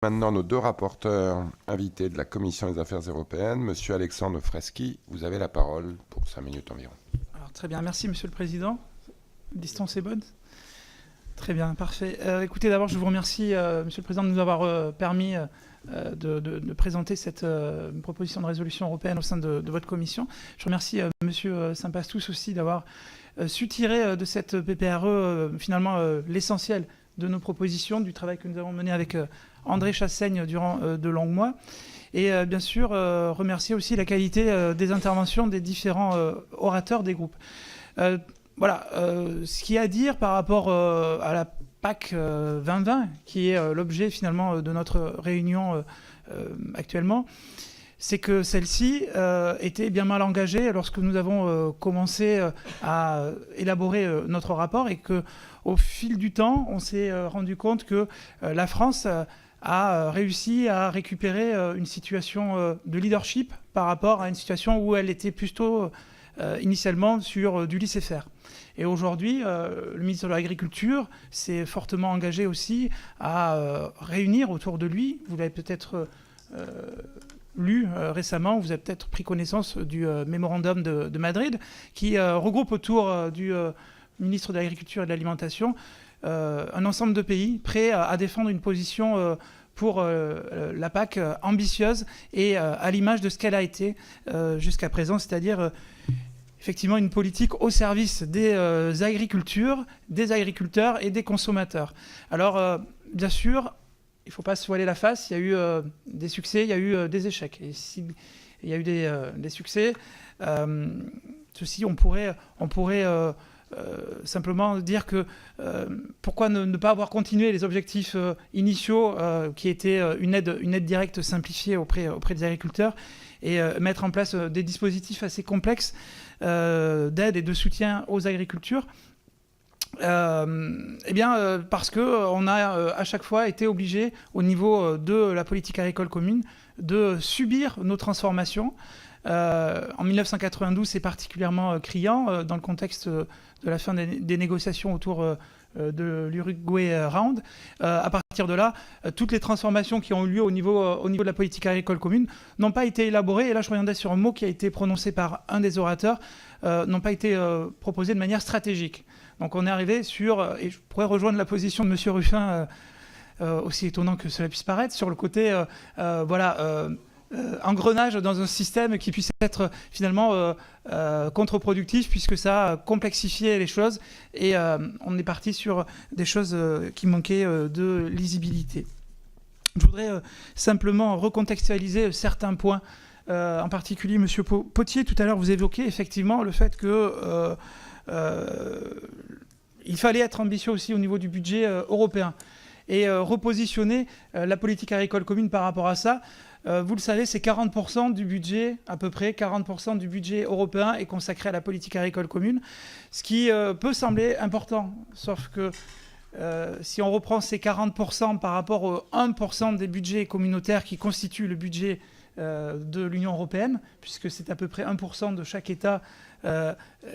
Maintenant, nos deux rapporteurs invités de la Commission des Affaires européennes, Monsieur Alexandre Freschi, vous avez la parole pour 5 minutes environ. Alors, très bien, merci Monsieur le Président. La distance est bonne? Très bien, parfait. Écoutez, d'abord, je vous remercie, Monsieur le Président, de nous avoir permis de présenter cette proposition de résolution européenne au sein de votre commission. Je remercie Monsieur Saint-Pastous aussi d'avoir su tirer de cette PPRE finalement l'essentiel de nos propositions, du travail que nous avons mené avec André Chassaigne durant de longs mois. Et bien sûr, remercier aussi la qualité des interventions des différents orateurs des groupes. Voilà, ce qu'il y a à dire par rapport à la PAC 2020, qui est l'objet finalement de notre réunion actuellement, c'est que celle-ci était bien mal engagée lorsque nous avons commencé à élaborer notre rapport et qu'au fil du temps, on s'est rendu compte que la France a réussi à récupérer une situation de leadership par rapport à une situation où elle était plutôt initialement sur du laisser-faire. Et aujourd'hui, le ministre de l'Agriculture s'est fortement engagé aussi à réunir autour de lui, vous l'avez peut-être lu récemment, vous avez peut-être pris connaissance du mémorandum de Madrid, qui regroupe autour du ministre de l'Agriculture et de l'Alimentation un ensemble de pays prêts à défendre une position pour la PAC ambitieuse et à l'image de ce qu'elle a été jusqu'à présent, c'est-à-dire effectivement une politique au service des agricultures, des agriculteurs et des consommateurs. Alors, bien sûr, il ne faut pas se voiler la face, il y a eu des succès, il y a eu des échecs. Et s'il y a eu des succès, ceci, on pourrait simplement dire que pourquoi ne pas avoir continué les objectifs initiaux qui étaient une aide directe simplifiée auprès des agriculteurs et mettre en place des dispositifs assez complexes d'aide et de soutien aux agricultures. Eh bien, parce qu'on a à chaque fois été obligé, au niveau de la politique agricole commune, de subir nos transformations. En 1992, c'est particulièrement criant dans le contexte de la fin des négociations autour de l'Uruguay Round. À partir de là, toutes les transformations qui ont eu lieu au niveau de la politique agricole commune n'ont pas été élaborées. Et là, je reviendrai sur un mot qui a été prononcé par un des orateurs, n'ont pas été proposées de manière stratégique. Donc on est arrivé sur, et je pourrais rejoindre la position de M. Ruffin, aussi étonnant que cela puisse paraître, sur le côté engrenage dans un système qui puisse être finalement contre-productif, puisque ça a complexifié les choses et on est parti sur des choses qui manquaient de lisibilité. Je voudrais simplement recontextualiser certains points, en particulier M. Potier, tout à l'heure vous évoquez effectivement le fait que il fallait être ambitieux aussi au niveau du budget européen et repositionner la politique agricole commune par rapport à ça. Vous le savez, c'est 40% du budget, à peu près 40% du budget européen est consacré à la politique agricole commune, ce qui peut sembler important, sauf que si on reprend ces 40% par rapport aux 1% des budgets communautaires qui constituent le budget de l'Union européenne, puisque c'est à peu près 1% de chaque État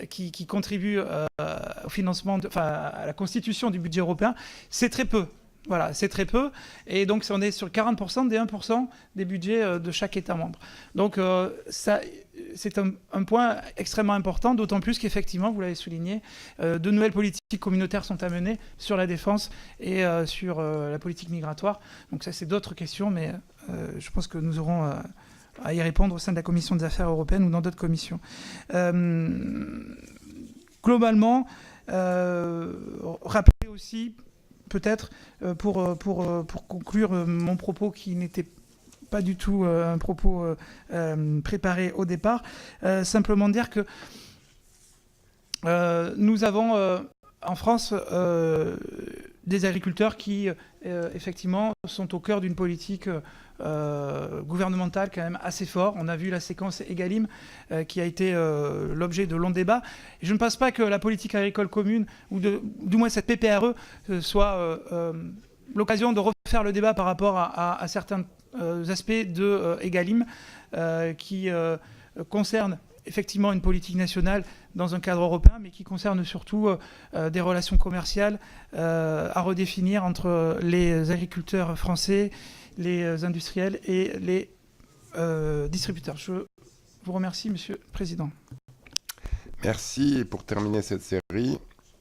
qui contribue au financement, à la constitution du budget européen, c'est très peu. Voilà, c'est très peu. Et donc, on est sur 40% des 1% des budgets de chaque État membre. Donc, ça, c'est un point extrêmement important, d'autant plus qu'effectivement, vous l'avez souligné, de nouvelles politiques communautaires sont à mener sur la défense et sur la politique migratoire. Donc, ça, c'est d'autres questions, mais je pense que nous aurons à y répondre au sein de la Commission des Affaires européennes ou dans d'autres commissions. Globalement, rappeler aussi, peut-être, pour conclure mon propos qui n'était pas du tout un propos préparé au départ, simplement dire que nous avons en France des agriculteurs qui, effectivement, sont au cœur d'une politique gouvernementale quand même assez forte. On a vu la séquence Egalim qui a été l'objet de longs débats. Et je ne pense pas que la politique agricole commune, ou du moins cette PPRE, soit l'occasion de refaire le débat par rapport à certains aspects de Egalim qui concernent effectivement une politique nationale dans un cadre européen, mais qui concerne surtout des relations commerciales à redéfinir entre les agriculteurs français les industriels et les distributeurs. Je vous remercie, Monsieur le Président. Merci. Et pour terminer cette série,